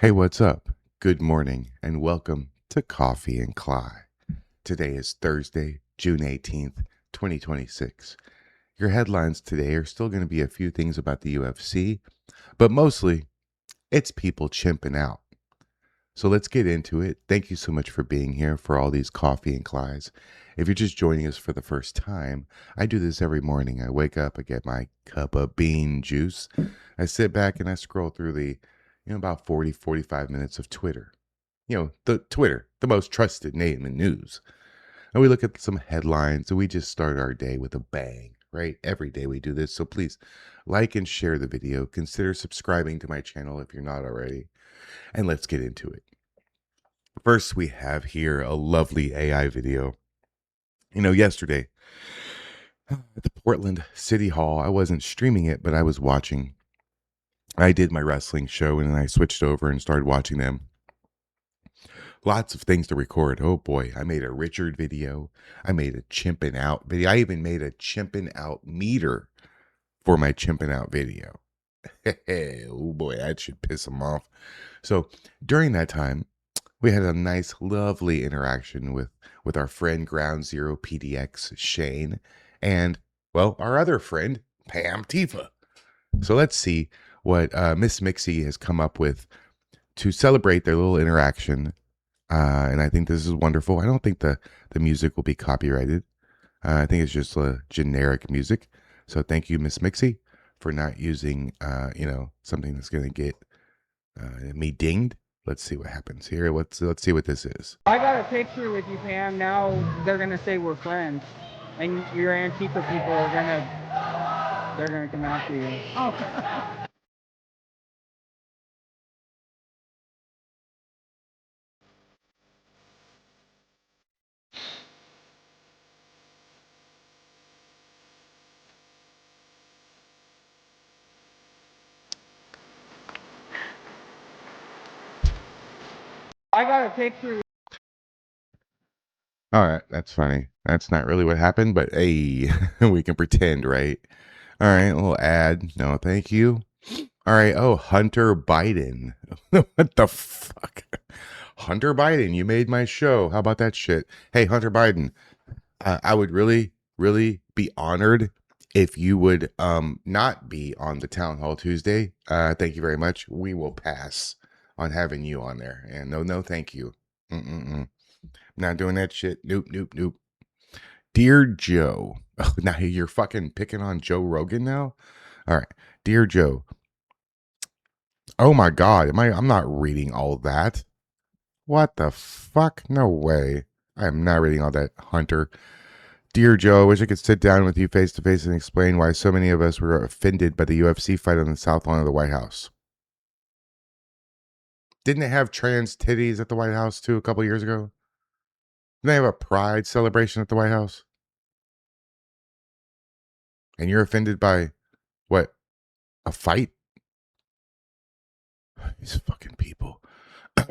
Hey, what's up? Good morning and welcome to Coffee and Kly. Today is Thursday, June 18th, 2026. Your headlines today are still going to be a few things about the UFC, but mostly it's people chimping out. So let's get into it. Thank you so much for being here for all these Coffee and Klys. If you're just joining us for the first time, I do this every morning. I wake up, I get my cup of bean juice. I sit back and I scroll through about 40, 45 minutes of Twitter. The Twitter, the most trusted name in news. And we look at some headlines and we just start our day with a bang, right? Every day we do this. So please like and share the video. Consider subscribing to my channel if you're not already. And let's get into it. First, we have here a lovely AI video. Yesterday at the Portland City Hall, I wasn't streaming it, but I was watching. I did my wrestling show and then I switched over and started watching them. Lots of things to record. Oh boy, I made a Richard video. I made a chimping out video. I even made a chimping out meter for my chimping out video. Oh boy, that should piss them off. So during that time, we had a nice, lovely interaction with our friend Ground Zero PDX Shane and, well, our other friend Pam Tifa. So let's see what Miss Mixie has come up with to celebrate their little interaction. And I think this is wonderful. I don't think the music will be copyrighted. I think it's just generic music. So thank you, Miss Mixie, for not using, something that's going to get me dinged. Let's see what happens here. Let's see what this is. I got a picture with you, Pam. Now they're gonna say we're friends, and your Antifa people are they're gonna come after you. Oh. I got a picture. All right, that's funny. That's not really what happened, but hey, we can pretend, right? All right, a little ad. No, thank you. All right. Oh, Hunter Biden. What the fuck? Hunter Biden, you made my show. How about that shit? Hey, Hunter Biden, I would really, really be honored if you would not be on the Town Hall Tuesday. Thank you very much. We will pass on having you on there. And no, thank you. Not doing that shit. Nope, nope, nope. Dear Joe. Oh, now you're fucking picking on Joe Rogan now? All right. Dear Joe. Oh my God. I'm not reading all that. What the fuck? No way. I am not reading all that, Hunter. Dear Joe, I wish I could sit down with you face to face and explain why so many of us were offended by the UFC fight on the South Lawn of the White House. Didn't it have trans titties at the White House too a couple years ago? Didn't they have a pride celebration at the White House? And you're offended by what? A fight? These fucking people.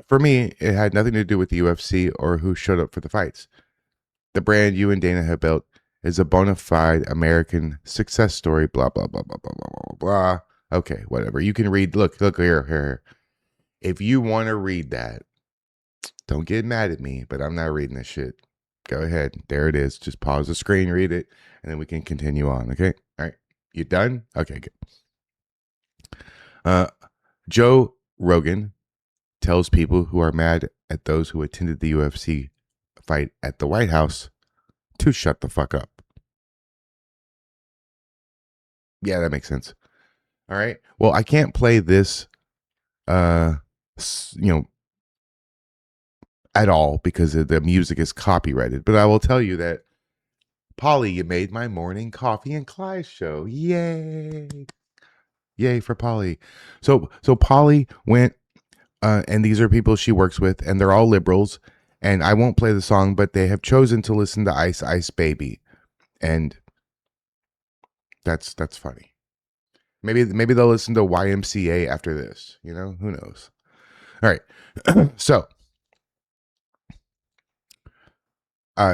For me, it had nothing to do with the UFC or who showed up for the fights. The brand you and Dana have built is a bona fide American success story, blah, blah, blah, blah, blah, blah, blah, blah. Okay, whatever. You can read, look here. If you want to read that, don't get mad at me, but I'm not reading this shit. Go ahead. There it is. Just pause the screen, read it, and then we can continue on, okay? All right. You done? Okay, good. Joe Rogan tells people who are mad at those who attended the UFC fight at the White House to shut the fuck up. Yeah, that makes sense. All right. Well, I can't play this, at all because the music is copyrighted. But I will tell you that, Polly, you made my morning Coffee and Kly show. Yay! Yay for Polly. So Polly went, and these are people she works with, and they're all liberals. And I won't play the song, but they have chosen to listen to Ice Ice Baby, and that's funny. Maybe they'll listen to YMCA after this. Who knows? All right. So,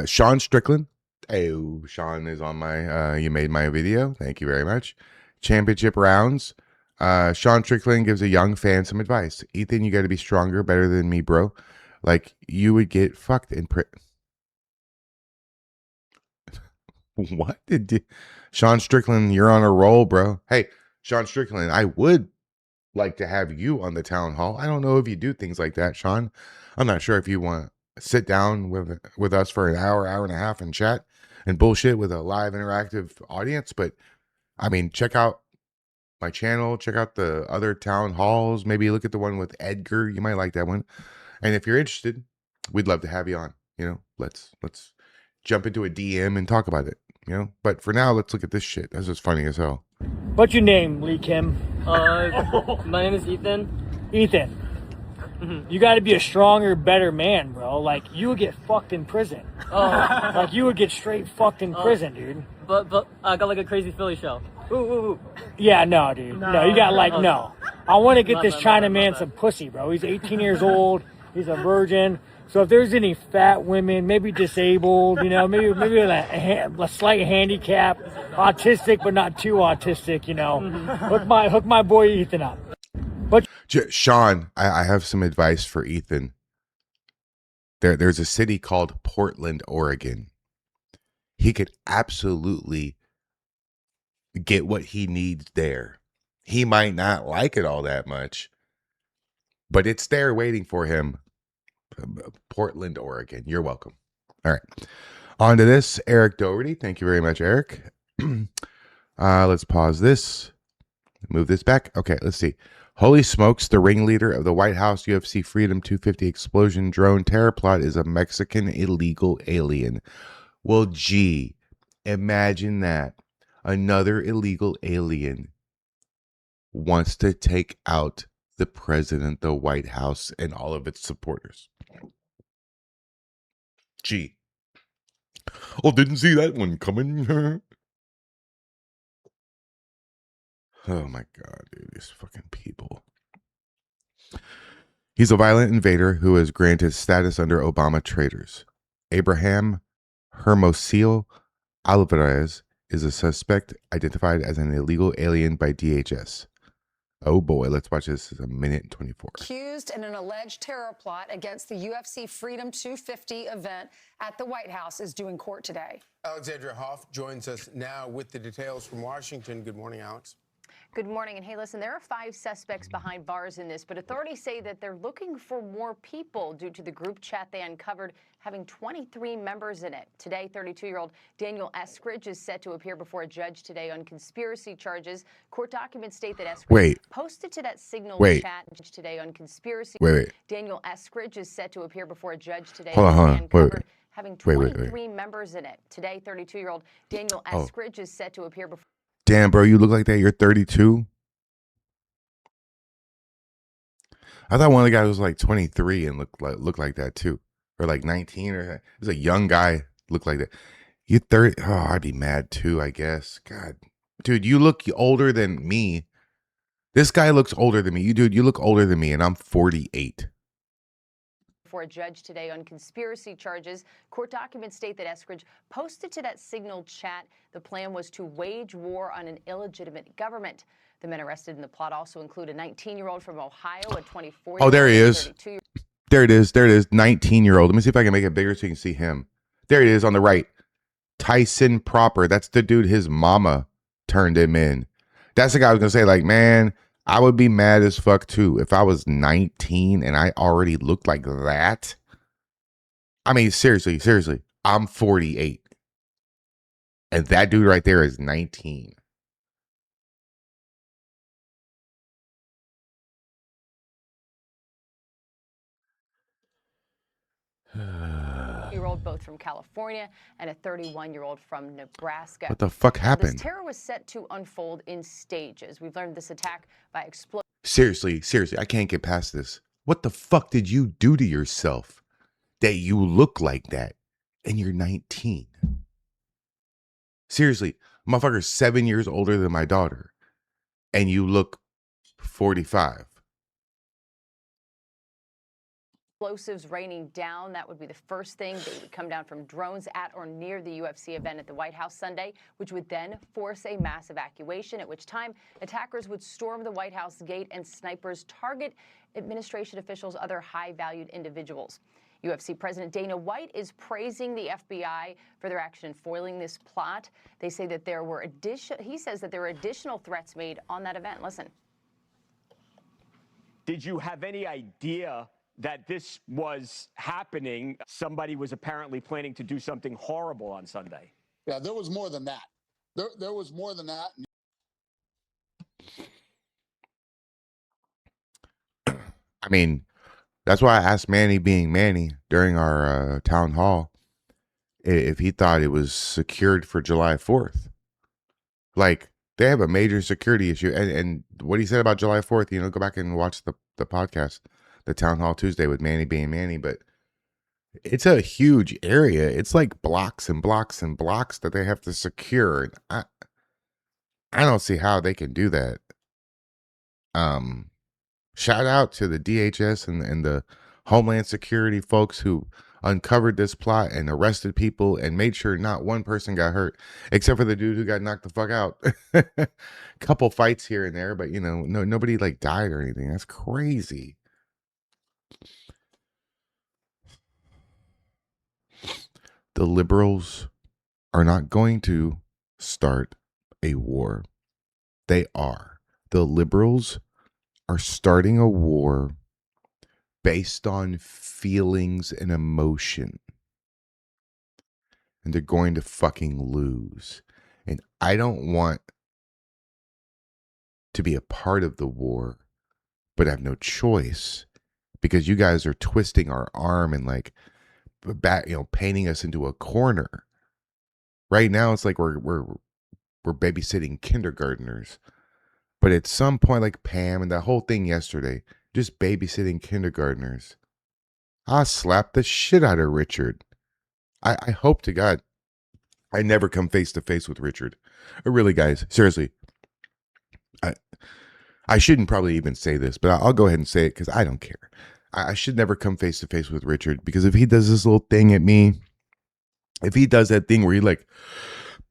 Sean Strickland. Hey, Sean is on my. You made my video. Thank you very much. Championship rounds. Sean Strickland gives a young fan some advice. Ethan, you got to be stronger, better than me, bro. Like, you would get fucked in prison. What did you... Sean Strickland, you're on a roll, bro. Hey, Sean Strickland, I would like to have you on the town hall. I don't know if you do things like that, Sean. I'm not sure if you want to sit down with us for an hour and a half and chat and bullshit with a live interactive audience. But I mean, check out my channel, check out the other town halls. Maybe look at the one with Edgar. You might like that one. And if you're interested, we'd love to have you on. You know, let's jump into a DM and talk about it. You know, but for now, let's look at this shit. This is funny as hell. What's your name, Lee Kim? My name is Ethan. Ethan. You got to be a stronger, better man, bro. Like, you would get fucked in prison. Like, you would get straight fucked in prison, dude. But I got like a crazy Philly show. Ooh, ooh, ooh. Yeah, no, dude. No, you got like, no. I want to get this China man no. some pussy, bro. He's 18 years old. He's a virgin. So if there's any fat women, maybe disabled, you know, maybe with a slight handicap, autistic but not too autistic, you know, hook my boy Ethan up. But Sean, I have some advice for Ethan. There's a city called Portland, Oregon. He could absolutely get what he needs there. He might not like it all that much, but it's there waiting for him. Portland, Oregon. You're welcome. All right. On to this. Eric Doherty. Thank you very much, Eric. Let's pause this. Move this back. Okay, let's see. Holy smokes, the ringleader of the White House UFC Freedom 250 explosion drone terror plot is a Mexican illegal alien. Well, gee, imagine that. Another illegal alien wants to take out the president, the White House, and all of its supporters. Gee. Oh, didn't see that one coming. Oh my God, dude, these fucking people. He's a violent invader who was granted status under Obama traitors. Abraham Hermosillo Alvarez is a suspect identified as an illegal alien by DHS. Oh boy, let's watch this. It's a minute and 24. Accused in an alleged terror plot against the UFC Freedom 250 event at the White House is due in court today. Alexandra Hoff joins us now with the details from Washington. Good morning, Alex. Good morning. And hey, listen, there are 5 suspects behind bars in this, but authorities say that they're looking for more people due to the group chat they uncovered having 23 members in it. Today, 32-year-old Daniel Eskridge is set to appear before a judge today on conspiracy charges. Court documents state that Eskridge posted to that Signal chat today on conspiracy. Daniel Eskridge is set to appear before a judge today having 23 members in it. Today, 32-year-old Daniel Eskridge is set to appear before. Damn, bro, you look like that. You're 32. I thought one of the guys was like 23 and looked like that too, or like 19 or there's a young guy looked like that. You 30? Oh, I'd be mad too, I guess. God, dude, you look older than me. This guy looks older than me. You look older than me, and I'm 48. For a judge today on conspiracy charges. Court documents state that Eskridge posted to that Signal chat the plan was to wage war on an illegitimate government. The men arrested in the plot also include a 19-year-old from Ohio, a 24-year-old. Oh, there he is. There it is. 19-year-old. Let me see if I can make it bigger so you can see him. There it is on the right. Tyson Proper. That's the dude his mama turned him in. That's the guy I was going to say, like, man, I would be mad as fuck too if I was 19 and I already looked like that. I mean, seriously, I'm 48. And that dude right there is 19. Year-old both from California and a 31-year-old from Nebraska. What the fuck happened? This terror was set to unfold in stages. We've learned this attack by explosion. Seriously, I can't get past this. What the fuck did you do to yourself that you look like that and you're 19? Seriously, motherfucker's 7 years older than my daughter and you look 45. Explosives raining down. That would be the first thing. They would come down from drones at or near the UFC event at the White House Sunday, which would then force a mass evacuation, at which time attackers would storm the White House gate and snipers target administration officials, other high-valued individuals. UFC President Dana White is praising the FBI for their action in foiling this plot. They say that he says that there were additional threats made on that event. Listen. Did you have any idea that this was happening? Somebody was apparently planning to do something horrible on Sunday. Yeah, there was more than that. There was more than that. I mean, that's why I asked Manny being Manny during our town hall if he thought it was secured for July 4th. Like, they have a major security issue. And what he said about July 4th, go back and watch the podcast, the Town Hall Tuesday with Manny being Manny. But it's a huge area. It's like blocks and blocks and blocks that they have to secure. And I don't see how they can do that. Shout out to the DHS and the Homeland Security folks who uncovered this plot and arrested people and made sure not one person got hurt, except for the dude who got knocked the fuck out. Couple fights here and there, but nobody like died or anything. That's crazy. The liberals are not going to start a war. They are. The liberals are starting a war based on feelings and emotion. And they're going to fucking lose. And I don't want to be a part of the war, but I have no choice because you guys are twisting our arm and like painting us into a corner. Right now it's like we're babysitting kindergartners. But at some point, like Pam and that whole thing yesterday, just babysitting kindergartners, I slapped the shit out of Richard. I hope to God I never come face to face with Richard. Really, guys, seriously. I shouldn't probably even say this, but I'll go ahead and say it because I don't care. I should never come face to face with Richard because if he does this little thing at me, if he does that thing where he like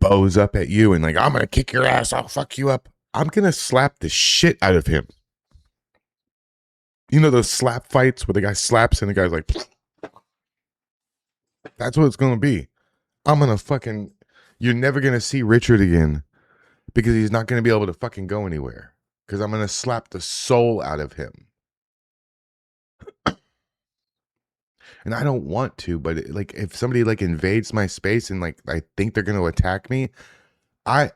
bows up at you and like, I'm going to kick your ass, I'll fuck you up. I'm going to slap the shit out of him. You know those slap fights where the guy slaps and the guy's like, that's what it's going to be. I'm going to fucking, you're never going to see Richard again because he's not going to be able to fucking go anywhere because I'm going to slap the soul out of him. And I don't want to, but like if somebody like invades my space and like I think they're going to attack me, I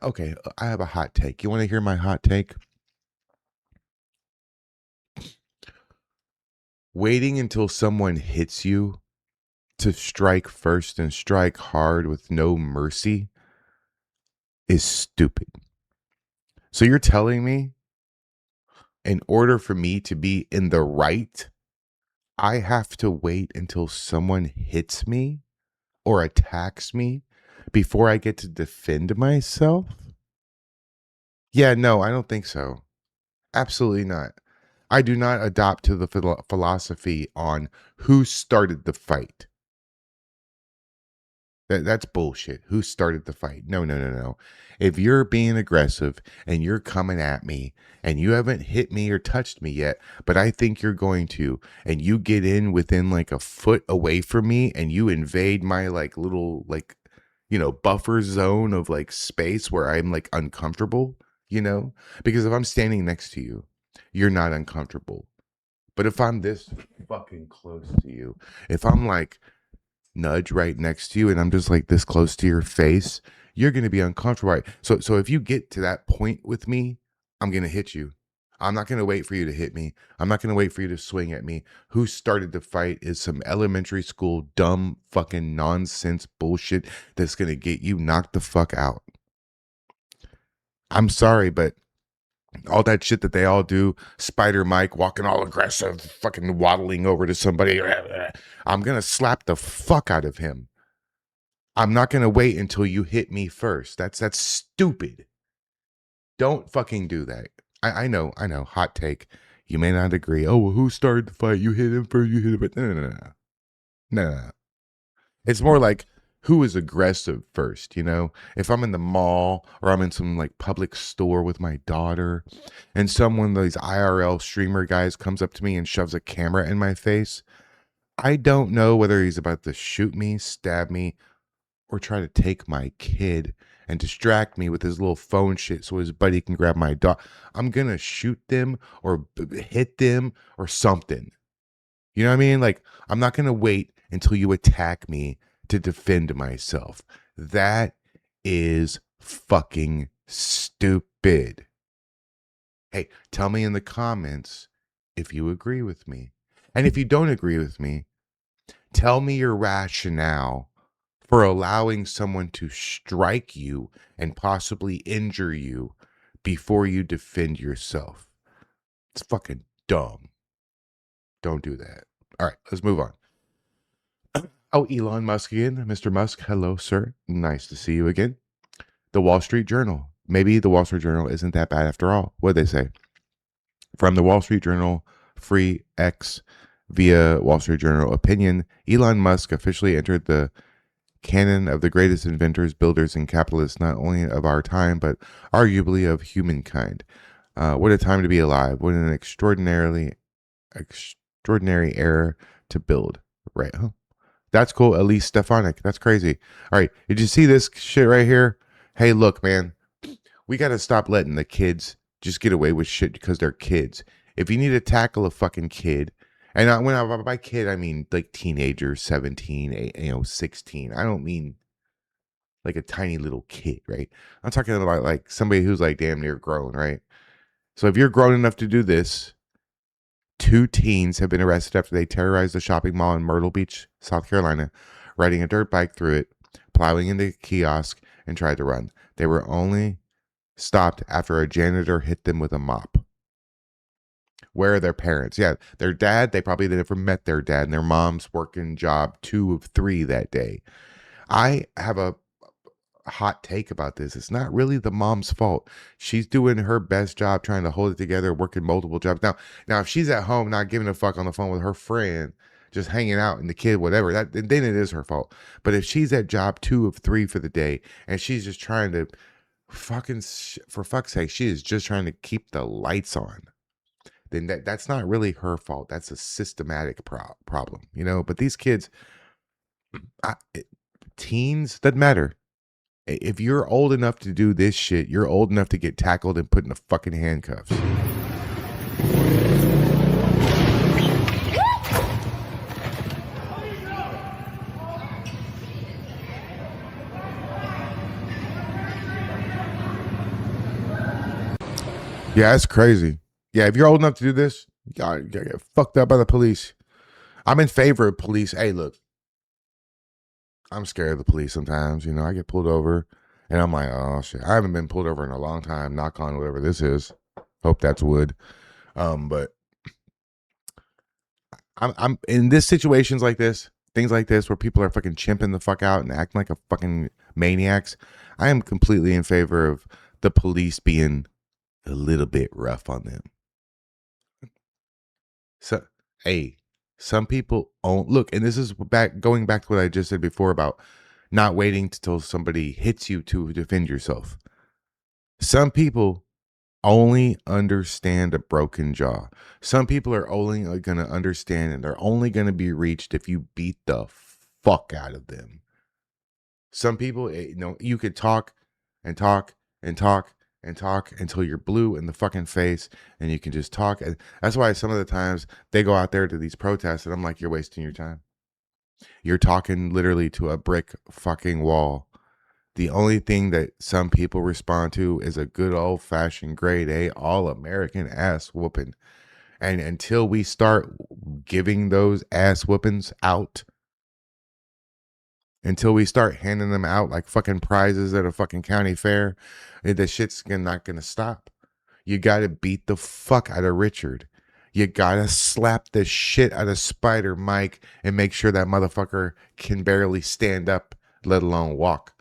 have a hot take. You want to hear my hot take? Waiting until someone hits you to strike first and strike hard with no mercy is stupid. So you're telling me in order for me to be in the right, I have to wait until someone hits me or attacks me before I get to defend myself? Yeah, no, I don't think so. Absolutely not. I do not adopt to the philosophy on who started the fight. That's bullshit. Who started the fight? No. If you're being aggressive and you're coming at me and you haven't hit me or touched me yet, but I think you're going to, and you get in within like a foot away from me and you invade my like little like, buffer zone of like space where I'm like uncomfortable, because if I'm standing next to you, you're not uncomfortable. But if I'm this fucking close to you, if I'm like nudge right next to you and I'm just like this close to your face, you're going to be uncomfortable. Right? So if you get to that point with me, I'm going to hit you. I'm not going to wait for you to hit me. I'm not going to wait for you to swing at me. Who started the fight is some elementary school dumb fucking nonsense bullshit that's going to get you knocked the fuck out. I'm sorry, but all that shit that they all do, Spider Mike walking all aggressive, fucking waddling over to somebody, I'm going to slap the fuck out of him. I'm not going to wait until you hit me first. That's stupid. Don't fucking do that. I know, hot take. You may not agree. Oh, well, who started the fight? You hit him first, you hit him. But no. It's more like who is aggressive first, you know? If I'm in the mall or I'm in some like public store with my daughter and someone, these IRL streamer guys comes up to me and shoves a camera in my face, I don't know whether he's about to shoot me, stab me, or try to take my kid and distract me with his little phone shit so his buddy can grab my dog. I'm going to shoot them or hit them or something. You know what I mean? Like, I'm not going to wait until you attack me to defend myself. That is fucking stupid. Hey, tell me in the comments if you agree with me. And if you don't agree with me, tell me your rationale for allowing someone to strike you and possibly injure you before you defend yourself. It's fucking dumb. Don't do that. All right, let's move on. Oh, Elon Musk again. Mr. Musk, hello, sir. Nice to see you again. The Wall Street Journal. Maybe the Wall Street Journal isn't that bad after all. What'd they say? From the Wall Street Journal, free X via Wall Street Journal opinion, Elon Musk officially entered the canon of the greatest inventors, builders, and capitalists, not only of our time, but arguably of humankind. What a time to be alive. What an extraordinary era to build. Right, huh? That's cool. At least Stefanik. That's crazy. All right. Did you see this shit right here? Hey, look, man. We got to stop letting the kids just get away with shit because they're kids. If you need to tackle a fucking kid, and by kid, I mean like teenagers, 17, 16. I don't mean like a tiny little kid, right? I'm talking about like somebody who's like damn near grown, right? So if you're grown enough to do this, 2 teens have been arrested after they terrorized the shopping mall in Myrtle Beach, South Carolina, riding a dirt bike through it, plowing into a kiosk, and tried to run. They were only stopped after a janitor hit them with a mop. Where are their parents? Yeah, their dad, they probably never met their dad, and their mom's working job 2 of 3 that day. I have a hot take about this. It's not really the mom's fault. She's doing her best job trying to hold it together, working multiple jobs. Now if she's at home not giving a fuck on the phone with her friend, just hanging out and the kid, whatever, then it is her fault. But if she's at job 2 of 3 for the day and she's just trying to for fuck's sake, she is just trying to keep the lights on, then that's not really her fault. That's a systematic problem, you know? But these kids, teens, doesn't matter. If you're old enough to do this shit, you're old enough to get tackled and put in the fucking handcuffs. Yeah, that's crazy. Yeah, if you're old enough to do this, you gotta get fucked up by the police. I'm in favor of police. Hey, look, I'm scared of the police sometimes. You know, I get pulled over and I'm like, oh shit. I haven't been pulled over in a long time. Knock on whatever this is. Hope that's wood. But I'm in this situations like this, things like this where people are fucking chimping the fuck out and acting like a fucking maniacs. I am completely in favor of the police being a little bit rough on them. So, hey, some people look, and this is going back to what I just said before about not waiting until somebody hits you to defend yourself. Some people only understand a broken jaw. Some people are only going to understand, and they're only going to be reached if you beat the fuck out of them. Some people, you could talk and talk and talk and talk until you're blue in the fucking face, and you can just talk. And that's why some of the times they go out there to these protests, and I'm like, you're wasting your time. You're talking literally to a brick fucking wall. The only thing that some people respond to is a good old fashioned grade A all-American ass whooping. And until we start giving those ass whoopings out, until we start handing them out like fucking prizes at a fucking county fair, the shit's not gonna stop. You gotta beat the fuck out of Richard. You gotta slap the shit out of Spider Mike and make sure that motherfucker can barely stand up, let alone walk.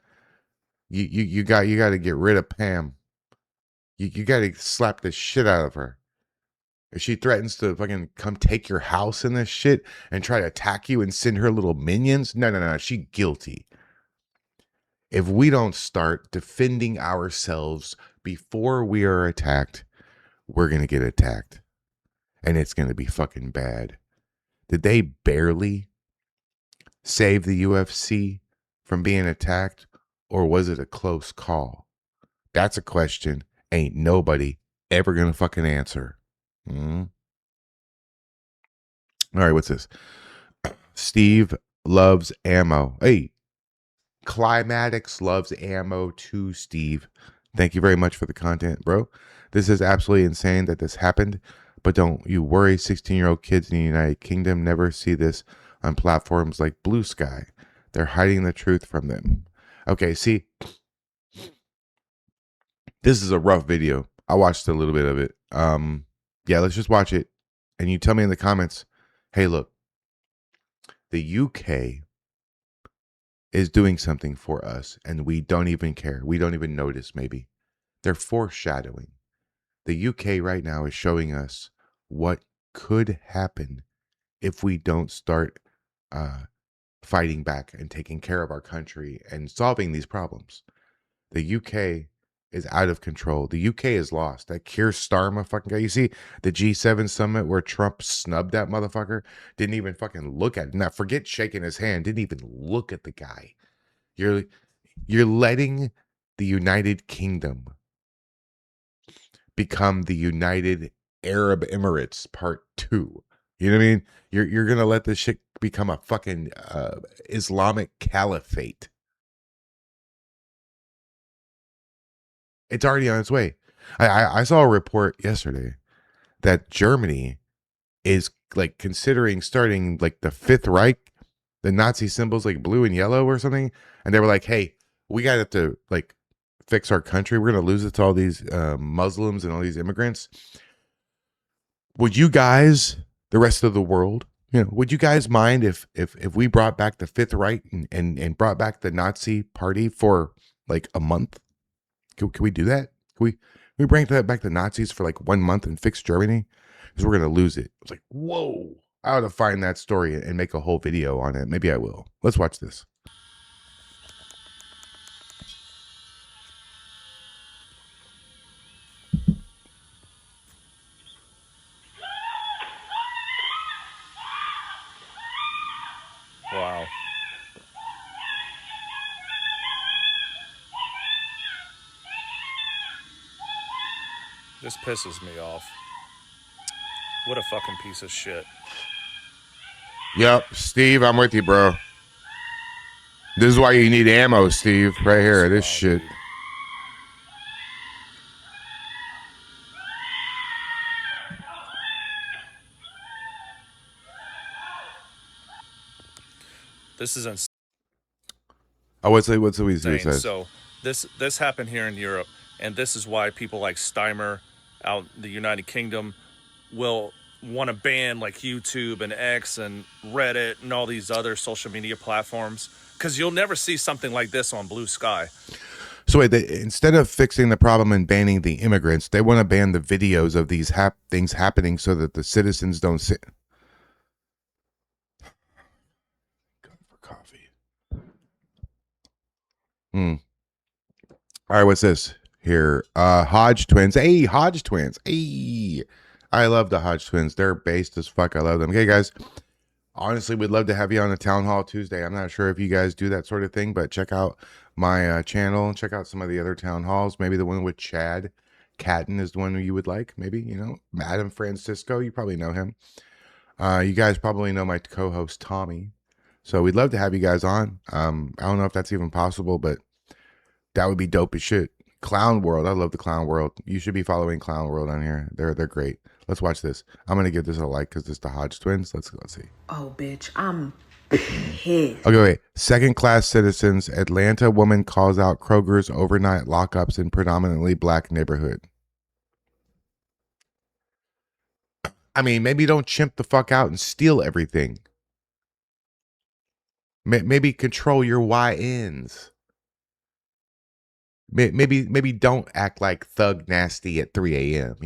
You got to get rid of Pam. You got to slap the shit out of her. If she threatens to fucking come take your house in this shit and try to attack you and send her little minions, no, she guilty. If we don't start defending ourselves before we are attacked, we're going to get attacked. And it's going to be fucking bad. Did they barely save the UFC from being attacked, or was it a close call? That's a question ain't nobody ever going to fucking answer. All right, what's this? Steve loves ammo. Hey, Climatics loves ammo too, Steve. Thank you very much for the content, bro. This is absolutely insane that this happened, but don't you worry. 16-year-old kids in the United Kingdom never see this on platforms like Blue Sky. They're hiding the truth from them. Okay, see, this is a rough video. I watched a little bit of it. Yeah, let's just watch it. And you tell me in the comments, hey, look, the UK is doing something for us and we don't even care. We don't even notice, maybe. They're foreshadowing. The UK right now is showing us what could happen if we don't start fighting back and taking care of our country and solving these problems. The UK is out of control. The UK is lost. That Keir Starmer fucking guy. You see the G7 summit where Trump snubbed that motherfucker? Didn't even fucking look at him. Now, forget shaking his hand. Didn't even look at the guy. You're letting the United Kingdom become the United Arab Emirates Part 2. You know what I mean? You're gonna let this shit become a fucking Islamic caliphate. It's already on its way. I saw a report yesterday that Germany is like considering starting like the Fifth Reich, the Nazi symbols like blue and yellow or something, and they were like, "Hey, we got to like fix our country. We're gonna lose it to all these Muslims and all these immigrants. Would you guys, the rest of the world, would you guys mind if we brought back the Fifth Reich and brought back the Nazi Party for like a month? Can we do that? Can we bring that back the Nazis for like 1 month and fix Germany? Because we're gonna lose it." I was like, whoa. I ought to find that story and make a whole video on it. Maybe I will. Let's watch this. Wow. This pisses me off. What a fucking piece of shit. Yep, Steve, I'm with you, bro. This is why you need ammo, Steve. Right here, this shit. Dude. This is insane. Oh, what's the reason it says? So this happened here in Europe, and this is why people like Steimer out in the United Kingdom will want to ban like YouTube and X and Reddit and all these other social media platforms, because you'll never see something like this on Blue Sky. So wait, instead of fixing the problem and banning the immigrants, they want to ban the videos of these things happening so that the citizens don't sit. Go for coffee. All right, what's this here? Hodge twins. Hey, Hodge twins. Hey, I love the Hodge twins. They're based as fuck. I love them. Okay, guys. Honestly, we'd love to have you on a Townhall Tuesday. I'm not sure if you guys do that sort of thing, but check out my channel and check out some of the other town halls. Maybe the one with Chad Catton is the one you would like. Maybe, Madam Francisco. You probably know him. You guys probably know my co-host Tommy. So we'd love to have you guys on. I don't know if that's even possible, but that would be dope as shit. Clown World. I love the Clown World. You should be following Clown World on here. They're great. Let's watch this. I'm gonna give this a like because it's the Hodge twins. Let's see. Oh, bitch, I'm pissed. Okay, wait. Second class citizens. Atlanta woman calls out Kroger's overnight lockups in predominantly black neighborhood. I mean, maybe don't chimp the fuck out and steal everything. Maybe control your YNs. Maybe don't act like thug nasty at 3 a.m.,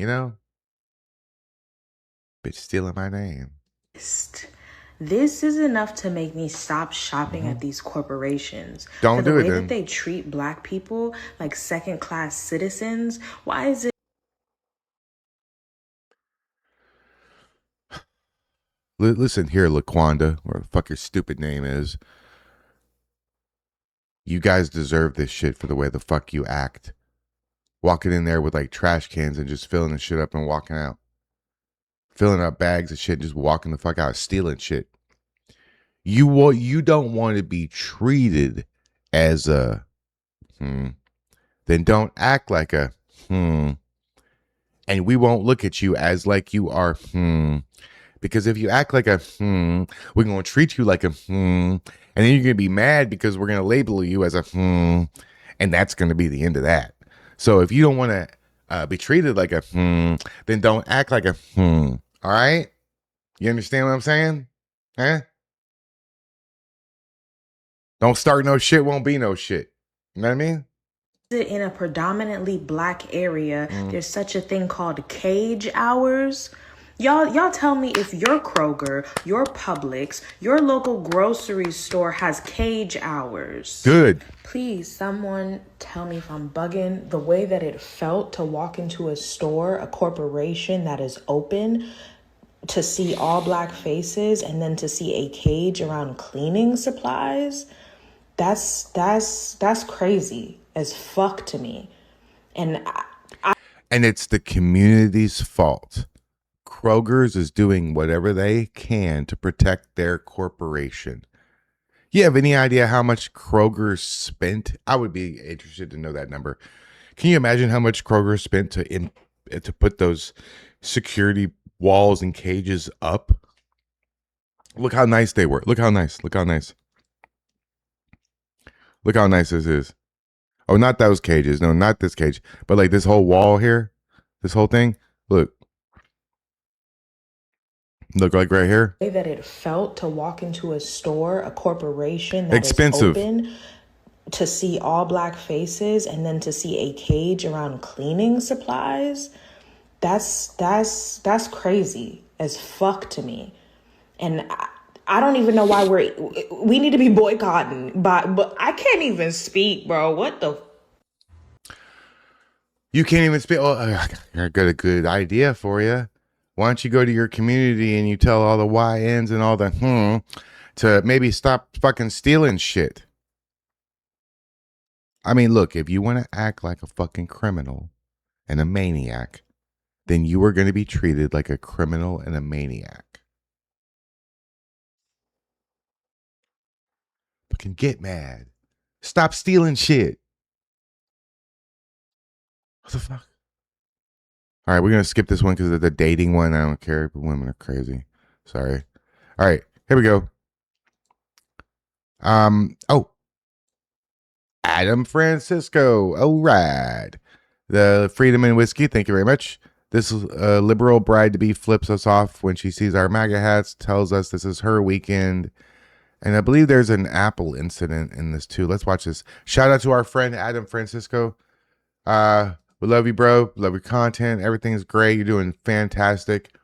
Bitch stealing my name. This is enough to make me stop shopping at these corporations. Don't For the do it way then. that they treat black people like second-class citizens, why is it? Listen here, Laquanda, or the fuck your stupid name is. You guys deserve this shit for the way the fuck you act. Walking in there with like trash cans and just filling the shit up and walking out. Filling up bags of shit and just walking the fuck out, stealing shit. You don't want to be treated as a then don't act like a and we won't look at you as like you are because if you act like a we're going to treat you like a and then you're going to be mad because we're going to label you as a and that's going to be the end of that. So if you don't want to be treated like a then don't act like a all right? You understand what I'm saying? Huh? Don't start no shit, won't be no shit. You know what I mean? In a predominantly black area, there's such a thing called cage hours. Y'all tell me if your Kroger, your Publix, your local grocery store has cage hours. Good. Please, someone tell me if I'm bugging. The way that it felt to walk into a store, a corporation that is open, to see all black faces and then to see a cage around cleaning supplies, that's crazy as fuck to me. And it's the community's fault. Kroger's is doing whatever they can to protect their corporation. You have any idea how much Kroger spent? I would be interested to know that number. Can you imagine how much Kroger spent to put those security walls and cages up? Look how nice they were. Look how nice. Look how nice. Look how nice this is. Oh, not those cages. No, not this cage. But like this whole wall here. This whole thing. Look. Look like right here. The way that it felt to walk into a store, a corporation that expensive. is open, to see all black faces and then to see a cage around cleaning supplies, that's crazy as fuck to me. And I don't even know why we need to be boycotting, but I can't even speak, bro. What the? You can't even speak. Oh, I got a good idea for you. Why don't you go to your community and you tell all the YNs and all the to maybe stop fucking stealing shit? I mean, look, if you want to act like a fucking criminal and a maniac, then you are going to be treated like a criminal and a maniac. Fucking get mad. Stop stealing shit. What the fuck? All right, we're going to skip this one because of the dating one. I don't care, but women are crazy. Sorry. All right, here we go. Adam Francisco. All right. The Freedom and Whiskey. Thank you very much. This liberal bride-to-be flips us off when she sees our MAGA hats, tells us this is her weekend. And I believe there's an Apple incident in this too. Let's watch this. Shout out to our friend Adam Francisco. We love you, bro. Love your content. Everything is great. You're doing fantastic.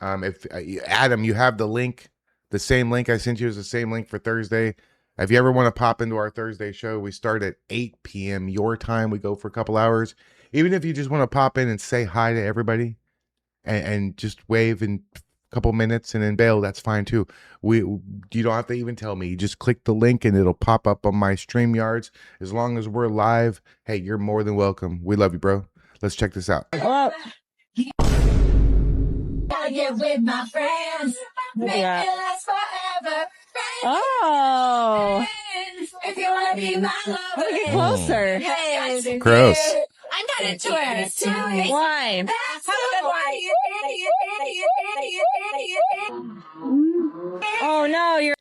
If Adam, you have the link, the same link I sent you is the same link for Thursday. If you ever want to pop into our Thursday show, we start at 8 p.m. your time. We go for a couple hours. Even if you just want to pop in and say hi to everybody and just wave in a couple minutes and then bail, that's fine too. You don't have to even tell me. You just click the link and it'll pop up on my StreamYards. As long as we're live, hey, you're more than welcome. We love you, bro. Let's check this out. Gotta get with my friends. Make it last forever. Oh. If you wanna be my lover. Get closer. Hey, Gross. I'm not into it. Why? Oh no, you're.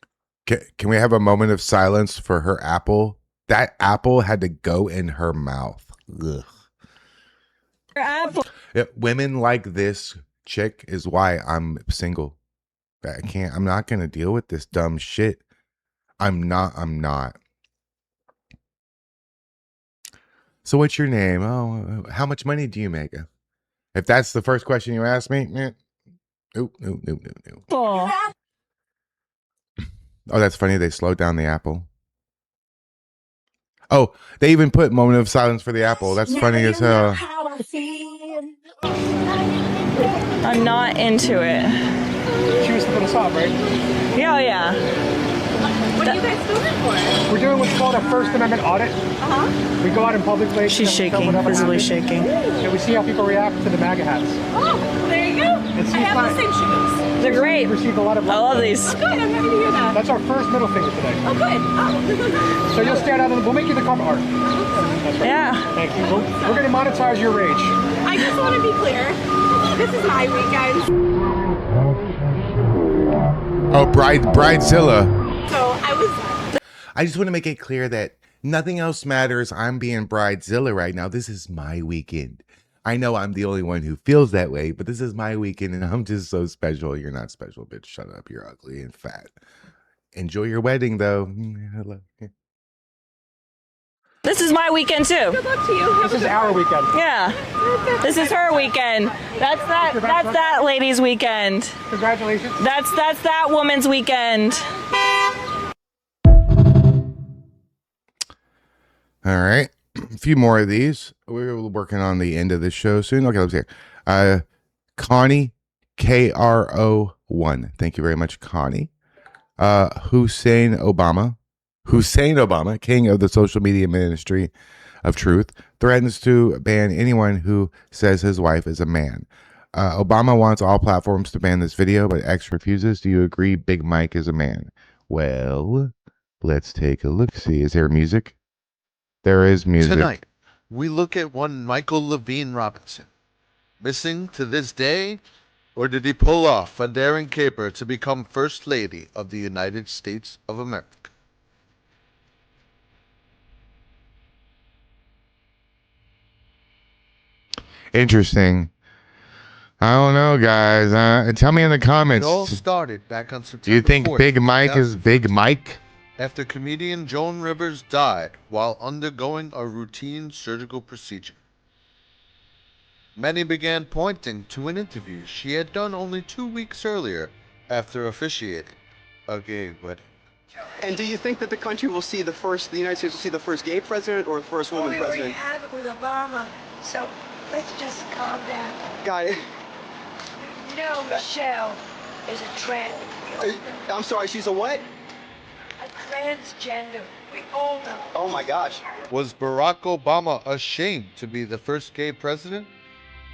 Can we have a moment of silence for her apple? That apple had to go in her mouth. Ugh. Your apple. Yeah, women like this chick is why I'm single. I'm not going to deal with this dumb shit. I'm not. So what's your name? Oh, how much money do you make? If that's the first question you ask me, No. Oh, that's funny. They slowed down the apple. Oh, they even put moment of silence for the apple. That's funny as hell. I'm not into it. She was to put us off, right? Yeah, yeah. What are you guys filming for? We're doing what's called a First Amendment audit. We go out in public places. She's shaking, visibly shaking. And we see how people react to the MAGA hats. Oh, there you go. I have the same shoes. They're great. We received a lot of I love these. Oh, good. I'm happy to hear that. That's our first middle finger today. Oh, good. Oh. So you'll stand out and we'll make you the cover art. That's right. Yeah. Thank you. We're going to monetize your rage. I just want to be clear. This is my weekend. Oh, Bridezilla. So I just want to make it clear that nothing else matters. I'm being Bridezilla right now. This is my weekend. I know I'm the only one who feels that way, but this is my weekend and I'm just so special. You're not special, bitch. Shut up. You're ugly and fat. Enjoy your wedding, though. I love you. This is my weekend too. good luck to you. This is our weekend. Yeah. This is her weekend. That's that lady's weekend. Congratulations. That's that woman's weekend. All right. A few more of these. We're working on the end of the show soon. Okay, let's see. Connie, KRO1. Thank you very much, Connie. Hussein Obama, king of the social media ministry of truth, threatens to ban anyone who says his wife is a man. Obama wants all platforms to ban this video, but X refuses. Do you agree Big Mike is a man? Well, let's take a look. See, is there music? There is music. Tonight, we look at one Michael Levine Robinson. Missing to this day? Or did he pull off a daring caper to become First Lady of the United States of America? Interesting. I don't know, guys. Tell me in the comments. It all started back on September Do you think 4th, Big Mike is Big Mike? after comedian Joan Rivers died while undergoing a routine surgical procedure. Many began pointing to an interview she had done only 2 weeks earlier after officiating a gay wedding. And do you think that the country will see the United States will see the first gay president or the first woman We already president? have it with Obama, so let's just calm down. Got it. No, Michelle is a I'm sorry, she's a what? a transgender. We all know. Oh my gosh. Was Barack Obama ashamed to be the first gay president?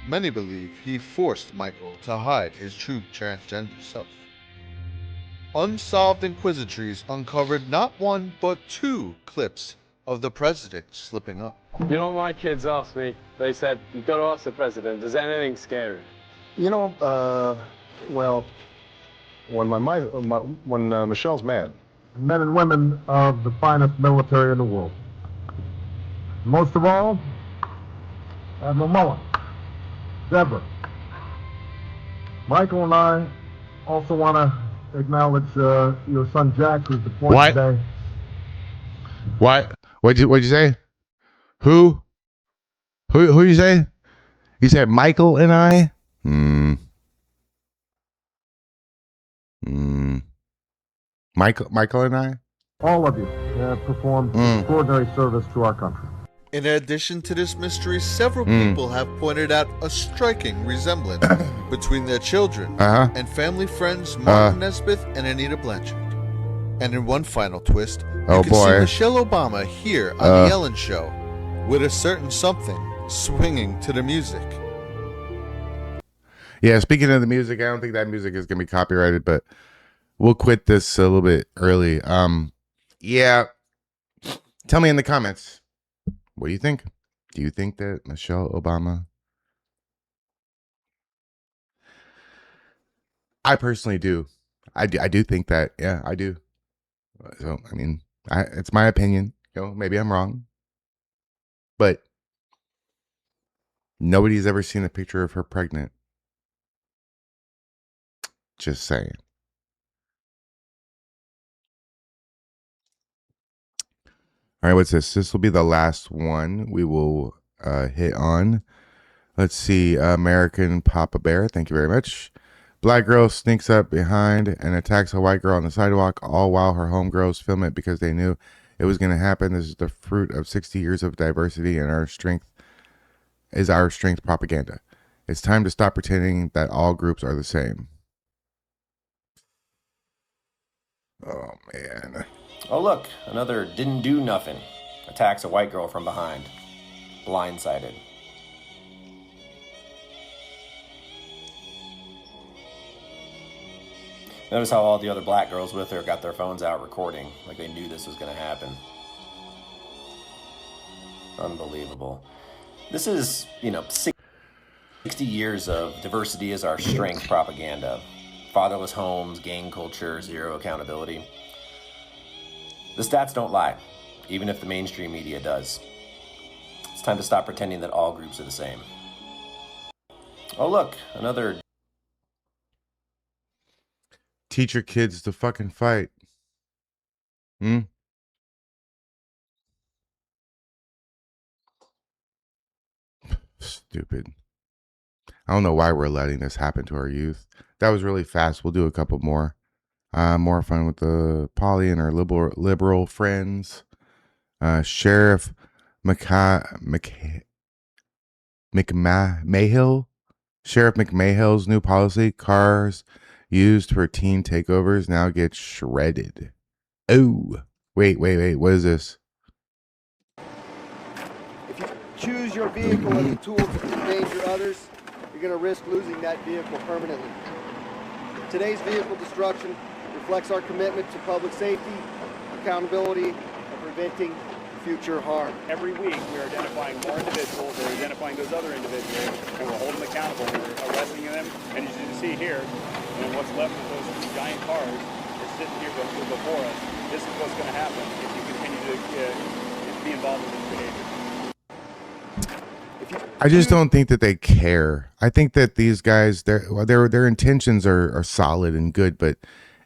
Many believe he forced Michael to hide his true transgender self. Unsolved inquisitories uncovered not one but 2 clips of the president slipping up. You know, my kids asked me, they said, you've got to ask the president, does anything scare you? You know, well, when when Michelle's mad. Men and women of the finest military in the world. Most of all, Admiral Mullen, Deborah. Michael and I also want to acknowledge your son Jack, who's deployed What? today. What? What'd you say? Who you say? You said Michael and I? Michael and I? All of you have performed extraordinary service to our country. In addition to this mystery, several people have pointed out a striking resemblance between their children and family friends Martin Nesbitt and Anita Blanchard. And in one final twist, you can see Michelle Obama here on The Ellen Show with a certain something swinging to the music. Yeah, speaking of the music, I don't think that music is going to be copyrighted, but we'll quit this a little bit early. Yeah. Tell me in the comments. What do you think? Do you think that Michelle Obama? I personally do. I do think that. Yeah, I do. So, I mean, it's my opinion. You know, maybe I'm wrong. But nobody's ever seen a picture of her pregnant. Just saying. All right, what's this? This will be the last one we will hit on. Let's see. American Papa Bear, thank you very much. Black girl sneaks up behind and attacks a white girl on the sidewalk, all while her homegirls film it because they knew it was going to happen. This is the fruit of 60 years of diversity, and our strength propaganda. It's time to stop pretending that all groups are the same. Oh, man. Oh, look, another didn't do nothing. Attacks a white girl from behind. Blindsided. Notice how all the other black girls with her got their phones out recording, like they knew this was going to happen. Unbelievable. This is, 60 years of diversity is our strength propaganda. Fatherless homes, gang culture, zero accountability. The stats don't lie, even if the mainstream media does. It's time to stop pretending that all groups are the same. Oh, look, another... Teach your kids to fucking fight. Stupid. I don't know why we're letting this happen to our youth. That was really fast. We'll do a couple more. More fun with the Polly and our liberal friends. Sheriff McMahill. Sheriff McMahill's new policy: cars used for teen takeovers now get shredded. Oh, wait. What is this? If you choose your vehicle as a tool to endanger others, you're going to risk losing that vehicle permanently. Today's vehicle destruction reflects our commitment to public safety, accountability, and preventing future harm. Every week, we're identifying more individuals, we're identifying those other individuals, and we're holding them accountable, we're arresting them, and as you can see here, and what's left of those giant cars are sitting here before us. This is what's going to happen if you continue to be involved in this behavior. I just don't think that they care. I think that these guys, their intentions are solid and good, but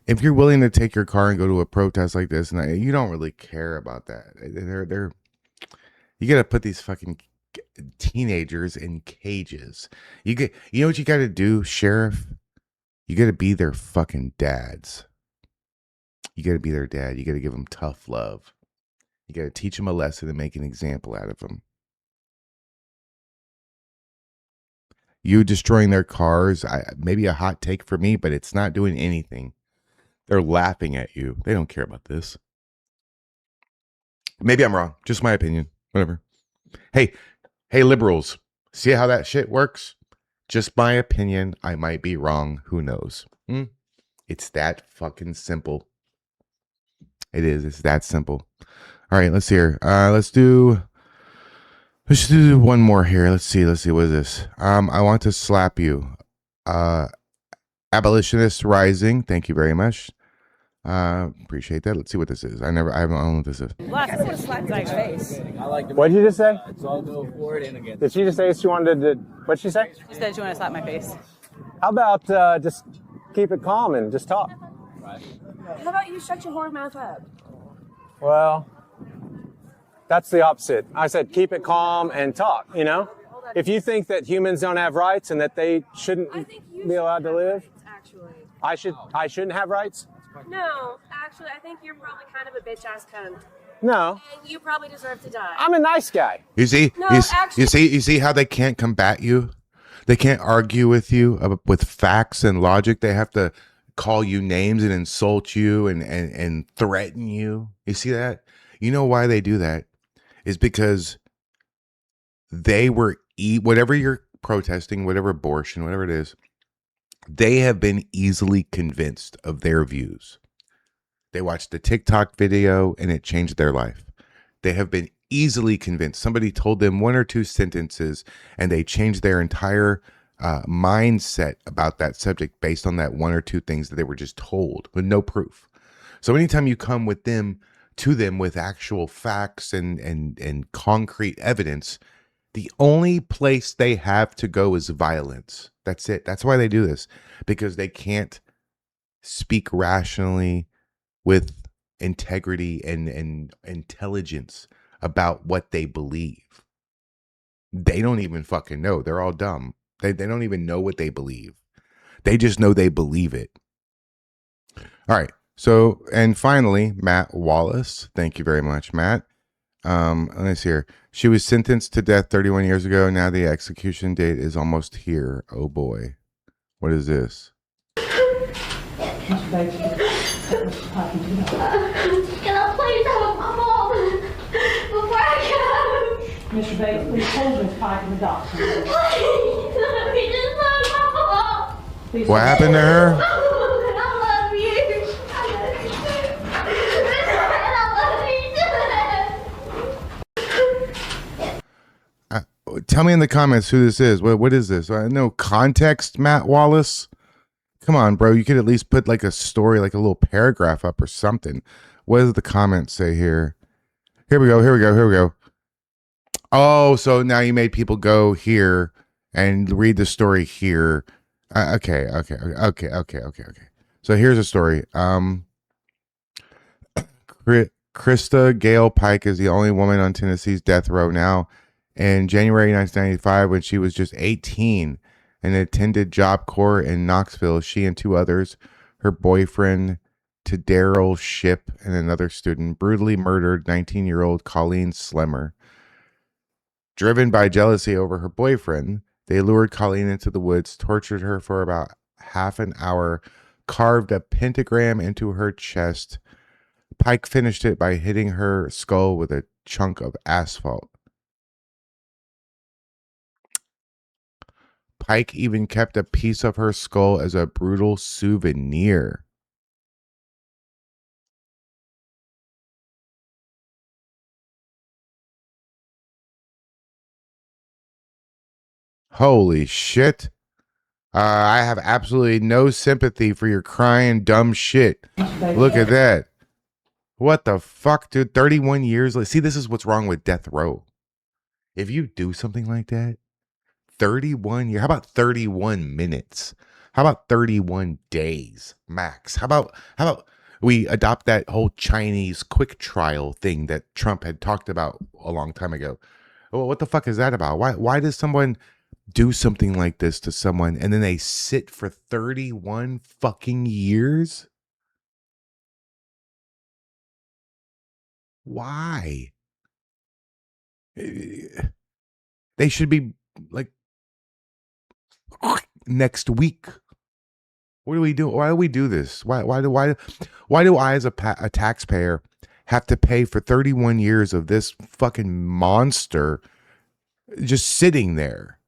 if you're willing to take your car and go to a protest like this, and you don't really care about that, you got to put these fucking teenagers in cages. You know what you got to do, Sheriff? You got to be their fucking dads. You got to be their dad. You got to give them tough love. You got to teach them a lesson and make an example out of them. You destroying their cars, maybe a hot take for me, but it's not doing anything. They're laughing at you. They don't care about this. Maybe I'm wrong. Just my opinion. Whatever. Hey, liberals. See how that shit works? Just my opinion. I might be wrong. Who knows? It's that fucking simple. It is. It's that simple. All right, let's see here. Let's do one more here. Let's see. What is this? I want to slap you. Abolitionist Rising. Thank you very much. Appreciate that. Let's see what this is. I don't know what this is. Last one slapped his face. What did you just say? So I'll go for it and again. Did she just say she wanted to... What'd she say? She said she wanted to slap my face. How about just keep it calm and just talk? How about you shut your whore mouth up? Well, that's the opposite. I said keep it calm and talk, If you think that humans don't have rights and that they shouldn't be allowed to live, actually. I shouldn't have rights? No, actually, I think you're probably kind of a bitch-ass cunt. No. And you probably deserve to die. I'm a nice guy. You see? No, you see how they can't combat you? They can't argue with you with facts and logic. They have to call you names and insult you and threaten you. You see that? You know why they do that? Is because they were whatever you're protesting, whatever abortion, whatever it is, they have been easily convinced of their views. They watched the TikTok video and it changed their life. They have been easily convinced. Somebody told them one or two sentences and they changed their entire mindset about that subject based on that one or two things that they were just told with no proof. So anytime you come to them with actual facts and concrete evidence, the only place they have to go is violence. That's it. That's why they do this, because they can't speak rationally with integrity and intelligence about what they believe. They don't even fucking know. They're all dumb. They don't even know what they believe. They just know they believe it. All right. So, and finally, Matt Wallace. Thank you very much, Matt. Let's see here. She was sentenced to death 31 years ago. Now the execution date is almost here. Oh boy. What is this? Can I please have my mom before I go? Mr. Bates, please hold Miss Pike in the dock. Please, let me just love my mom. Please What happened to her? I love you. I love you. Tell me in the comments who this is. What is this? No context, Matt Wallace. Come on, bro. You could at least put like a story, like a little paragraph up or something. What does the comments say here? Here we go. Oh, so now you made people go here and read the story here. Okay. So here's a story. Krista Gale Pike is the only woman on Tennessee's death row now. In January 1995, when she was just 18 and attended Job Corps in Knoxville, she and two others, her boyfriend Daryl Ship and another student, brutally murdered 19-year-old Colleen Slemmer. Driven by jealousy over her boyfriend, they lured Colleen into the woods, tortured her for about half an hour, carved a pentagram into her chest. Pike finished it by hitting her skull with a chunk of asphalt. Pike even kept a piece of her skull as a brutal souvenir. Holy shit. I have absolutely no sympathy for your crying dumb shit. Look at that. What the fuck, dude? 31 years. See, this is what's wrong with death row. If you do something like that, 31 years. How about 31 minutes? How about 31 days max? How about we adopt that whole Chinese quick trial thing that Trump had talked about a long time ago? Well, what the fuck is that about? Why does someone do something like this to someone and then they sit for 31 fucking years? Why? They should be like next week. What do we do? Why do we do this? Why do I as a taxpayer have to pay for 31 years of this fucking monster just sitting there?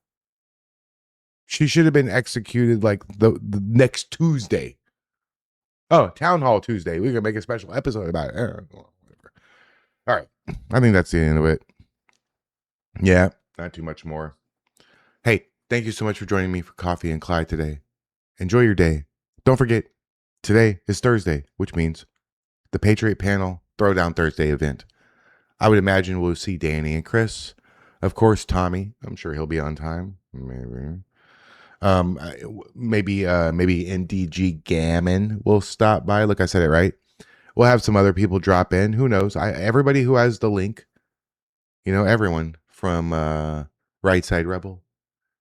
She should have been executed like the next Tuesday. Oh, Townhall Tuesday. We're gonna make a special episode about it. All right. I think that's the end of it. Yeah, not too much more. Hey, thank you so much for joining me for Coffee and Kly today. Enjoy your day. Don't forget, today is Thursday, which means the Patriot Panel Throwdown Thursday event. I would imagine we'll see Danny and Chris. Of course, Tommy. I'm sure he'll be on time. Maybe NDG Gammon will stop by. Look, I said it right. We'll have some other people drop in. Who knows? Everybody who has the link, everyone from Right Side Rebel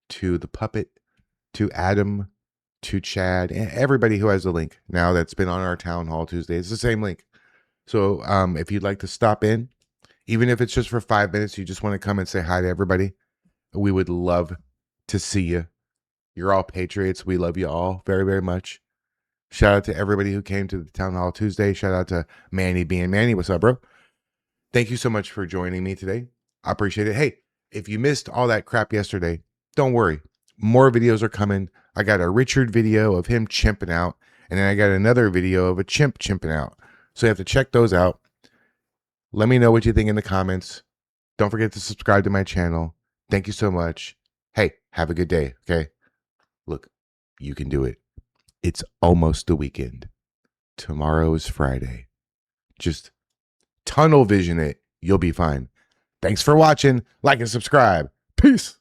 to the Puppet to Adam to Chad, and everybody who has the link now that's been on our Town Hall Tuesday. It's the same link. So if you'd like to stop in, even if it's just for 5 minutes, you just want to come and say hi to everybody, we would love to see you. You're all patriots. We love you all very, very much. Shout out to everybody who came to the Town Hall Tuesday. Shout out to Manny being Manny. What's up, bro? Thank you so much for joining me today. I appreciate it. Hey, if you missed all that crap yesterday, don't worry. More videos are coming. I got a Richard video of him chimping out, and then I got another video of a chimp chimping out. So you have to check those out. Let me know what you think in the comments. Don't forget to subscribe to my channel. Thank you so much. Hey, have a good day, okay? Look, you can do it. It's almost the weekend. Tomorrow is Friday. Just tunnel vision it. You'll be fine. Thanks for watching. Like and subscribe. Peace.